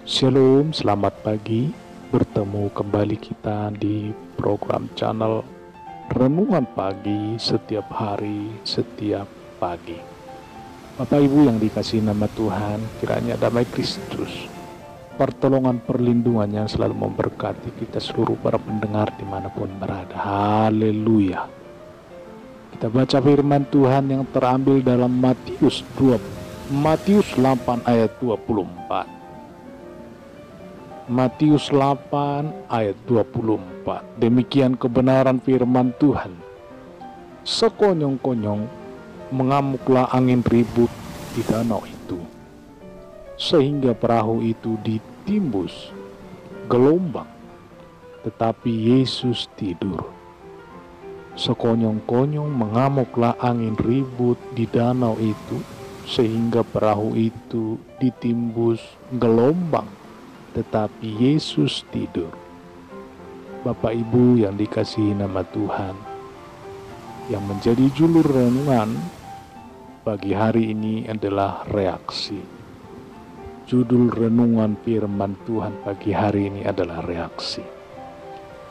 Shalom, selamat pagi. Bertemu kembali kita di program channel Renungan Pagi setiap hari, setiap pagi. Bapak Ibu yang dikasihi nama Tuhan, kiranya damai Kristus, pertolongan perlindungannya selalu memberkati kita seluruh para pendengar dimanapun berada. Haleluya. Kita baca firman Tuhan yang terambil dalam Matius 8 ayat 24. Matius 8 ayat 24. Demikian kebenaran firman Tuhan. Sekonyong-konyong mengamuklah angin ribut di danau itu, sehingga perahu itu ditimbus gelombang, tetapi Yesus tidur. Sekonyong-konyong mengamuklah angin ribut di danau itu, sehingga perahu itu ditimbus gelombang, tetapi Yesus tidur. Bapak Ibu yang dikasihi nama Tuhan, yang menjadi judul renungan pagi hari ini adalah reaksi. Judul renungan firman Tuhan pagi hari ini adalah reaksi.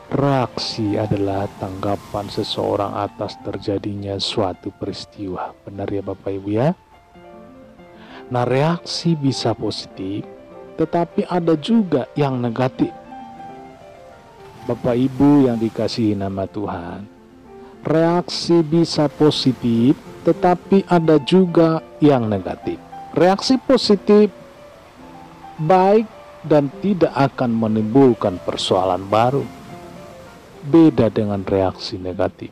Reaksi adalah tanggapan seseorang atas terjadinya suatu peristiwa. Benar ya Bapak Ibu ya? Nah, reaksi bisa positif, tetapi ada juga yang negatif. Bapak Ibu yang dikasihi nama Tuhan, reaksi bisa positif, tetapi ada juga yang negatif. Reaksi positif baik dan tidak akan menimbulkan persoalan baru. Beda dengan reaksi negatif.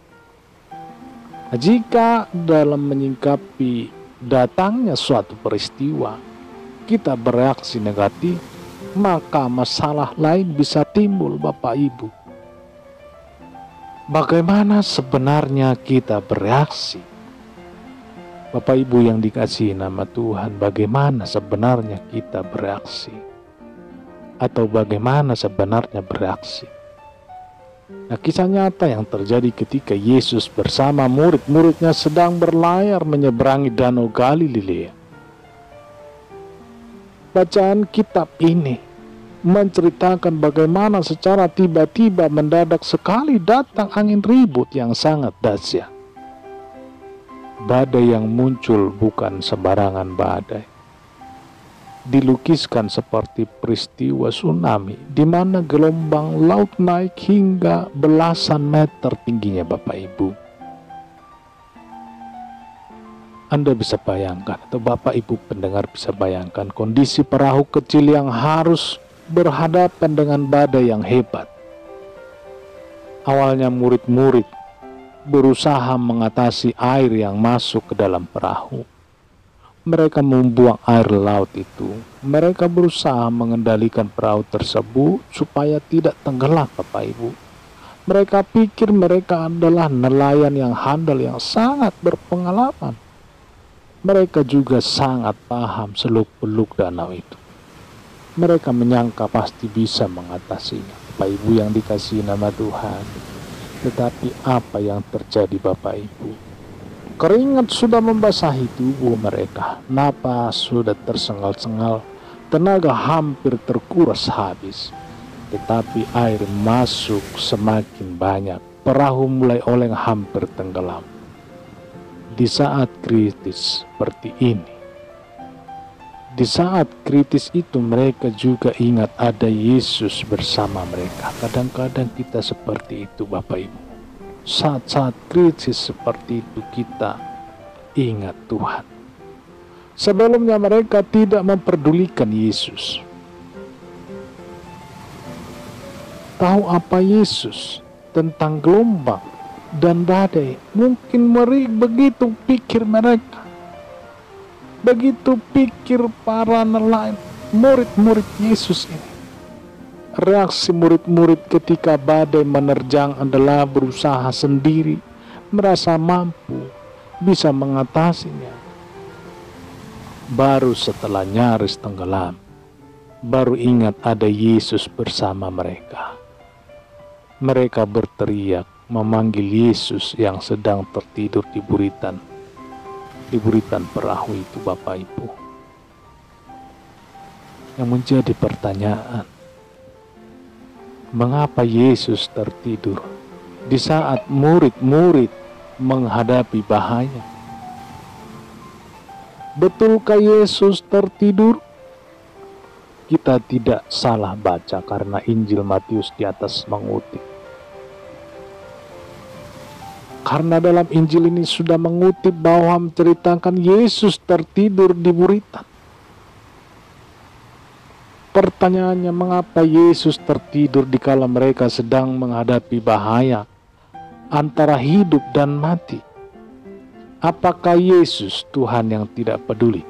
Jika dalam menyikapi datangnya suatu peristiwa kita bereaksi negatif, maka masalah lain bisa timbul Bapak Ibu. Bagaimana sebenarnya kita bereaksi? Bapak Ibu yang dikasihi nama Tuhan, bagaimana sebenarnya kita bereaksi? Atau bagaimana sebenarnya bereaksi? Nah, kisah nyata yang terjadi ketika Yesus bersama murid-muridnya sedang berlayar menyeberangi Danau Galilea. Bacaan kitab ini menceritakan bagaimana secara tiba-tiba mendadak sekali datang angin ribut yang sangat dahsyat. Badai yang muncul bukan sembarangan badai. Dilukiskan seperti peristiwa tsunami di mana gelombang laut naik hingga belasan meter tingginya Bapak Ibu. Anda bisa bayangkan, atau Bapak Ibu pendengar bisa bayangkan kondisi perahu kecil yang harus berhadapan dengan badai yang hebat. Awalnya murid-murid berusaha mengatasi air yang masuk ke dalam perahu. Mereka membuang air laut itu. Mereka berusaha mengendalikan perahu tersebut supaya tidak tenggelam Bapak Ibu. Mereka pikir mereka adalah nelayan yang handal yang sangat berpengalaman. Mereka juga sangat paham seluk-beluk danau itu. Mereka menyangka pasti bisa mengatasinya. Bapak Ibu yang dikasihi nama Tuhan. Tetapi apa yang terjadi Bapak Ibu? Keringat sudah membasahi tubuh mereka. Napas sudah tersengal-sengal. Tenaga hampir terkuras habis. Tetapi air masuk semakin banyak. Perahu mulai oleng hampir tenggelam. Di saat kritis seperti ini, di saat kritis itu mereka juga ingat ada Yesus bersama mereka. Kadang-kadang kita seperti itu Bapak Ibu. Saat-saat kritis seperti itu kita ingat Tuhan. Sebelumnya mereka tidak memperdulikan Yesus. Tahu apa Yesus tentang gelombang dan badai? Mungkin begitu pikir mereka. Begitu pikir para nelayan, murid-murid Yesus ini. Reaksi murid-murid ketika badai menerjang adalah berusaha sendiri, merasa mampu, bisa mengatasinya. Baru setelah nyaris tenggelam, baru ingat ada Yesus bersama mereka. Mereka berteriak memanggil Yesus yang sedang tertidur di buritan perahu itu Bapak Ibu. yang menjadi pertanyaan. Mengapa Yesus tertidur di saat murid-murid menghadapi bahaya? Betulkah Yesus tertidur? Kita tidak salah baca karena Injil Matius di atas mengutip. Karena dalam Injil ini sudah mengutip bahwa menceritakan Yesus tertidur di buritan. Pertanyaannya, mengapa Yesus tertidur dikala mereka sedang menghadapi bahaya antara hidup dan mati? Apakah Yesus Tuhan yang tidak peduli?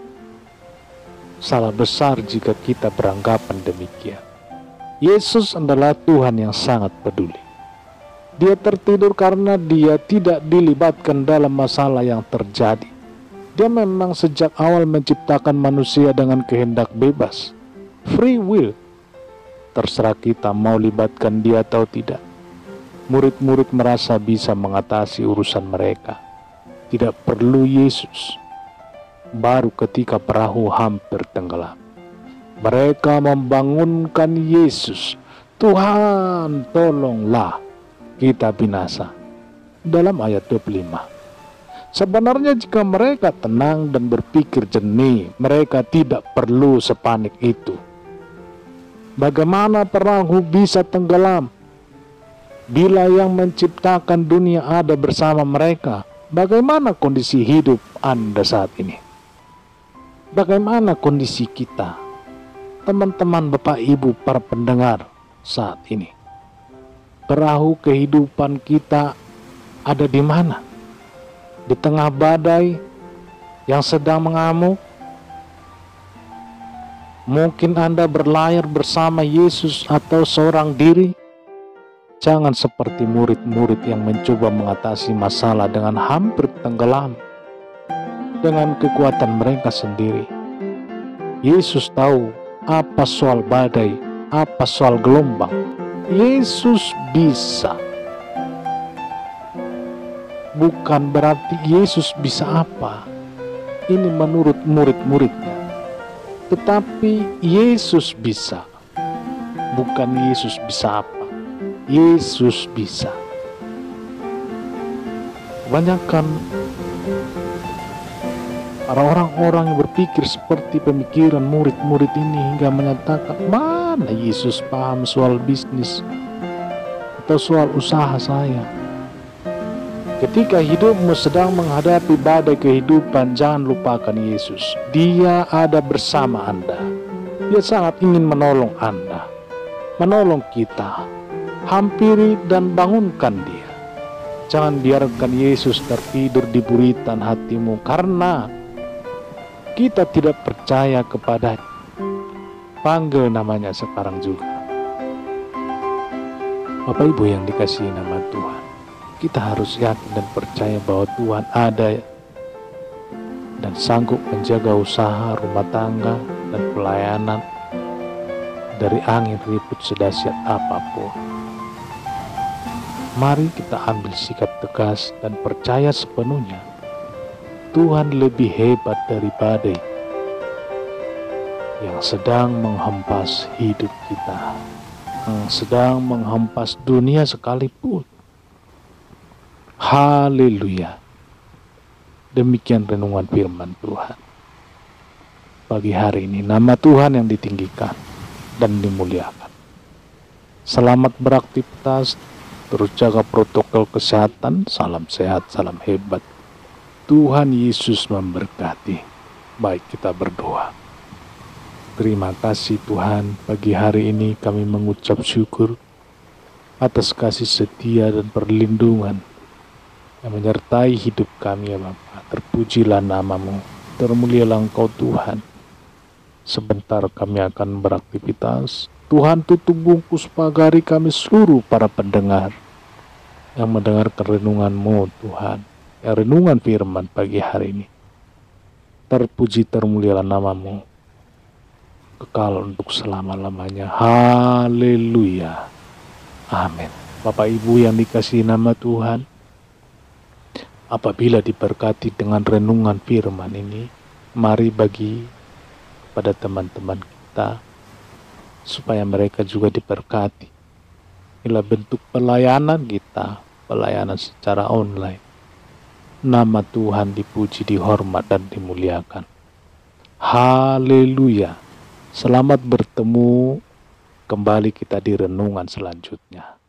Salah besar jika kita beranggapan demikian. Yesus adalah Tuhan yang sangat peduli. Dia tertidur karena dia tidak dilibatkan dalam masalah yang terjadi. Dia memang sejak awal menciptakan manusia dengan kehendak bebas, free will. Terserah kita mau libatkan dia atau tidak. Murid-murid merasa bisa mengatasi urusan mereka. Tidak perlu Yesus. Baru ketika perahu hampir tenggelam, mereka membangunkan Yesus. Tuhan, tolonglah, kita binasa. Dalam ayat 25. Sebenarnya jika mereka tenang dan berpikir jernih, mereka tidak perlu sepanik itu. Bagaimana perahu bisa tenggelam bila yang menciptakan dunia ada bersama mereka? Bagaimana kondisi hidup Anda saat ini? Bagaimana kondisi kita, teman-teman, Bapak, Ibu, para pendengar saat ini? Perahu kehidupan kita ada di mana? Di tengah badai yang sedang mengamuk? Mungkin Anda berlayar bersama Yesus atau seorang diri? Jangan seperti murid-murid yang mencoba mengatasi masalah dengan hampir tenggelam dengan kekuatan mereka sendiri. Yesus tahu apa soal badai, apa soal gelombang. Yesus bisa. Bukan berarti Yesus bisa apa. Ini menurut murid-muridnya. Tetapi Yesus bisa. Bukan Yesus bisa apa. Yesus bisa. Kebanyakan orang-orang yang berpikir seperti pemikiran murid-murid ini hingga menyatakan, mana Yesus paham soal bisnis atau soal usaha saya. Ketika hidupmu sedang menghadapi badai kehidupan, jangan lupakan Yesus. Dia ada bersama Anda. Dia sangat ingin menolong Anda, menolong kita. Hampiri dan bangunkan dia. Jangan biarkan Yesus tertidur di buritan hatimu karena kita tidak percaya kepada. Panggil namanya sekarang juga. Bapak Ibu yang dikasihi nama Tuhan, kita harus yakin dan percaya bahwa Tuhan ada dan sanggup menjaga usaha, rumah tangga, dan pelayanan dari angin ribut sedahsyat apapun. Mari kita ambil sikap tegas dan percaya sepenuhnya Tuhan lebih hebat dari badai yang sedang menghempas hidup kita, yang sedang menghempas dunia sekalipun. Haleluya. Demikian renungan firman Tuhan pagi hari ini. Nama Tuhan yang ditinggikan dan dimuliakan. Selamat beraktivitas, terus jaga protokol kesehatan. Salam sehat, salam hebat. Tuhan Yesus memberkati. Baik, kita berdoa. Terima kasih Tuhan, pagi hari ini kami mengucap syukur atas kasih setia dan perlindungan yang menyertai hidup kami ya Bapa. Terpujilah namamu, termulialah Engkau Tuhan. Sebentar kami akan beraktivitas. Tuhan, tutup bungkus pagari kami seluruh para pendengar yang mendengarkan renungan-Mu Tuhan, yang renungan firman pagi hari ini. Terpuji termulialah namamu, kekal untuk selama-lamanya. Haleluya. Amin. Bapak Ibu yang dikasihi nama Tuhan, apabila diberkati dengan renungan firman ini, mari bagi pada teman-teman kita supaya mereka juga diberkati. Inilah bentuk pelayanan kita, pelayanan secara online. Nama Tuhan dipuji, dihormat, dan dimuliakan. Haleluya. Selamat bertemu kembali kita di renungan selanjutnya.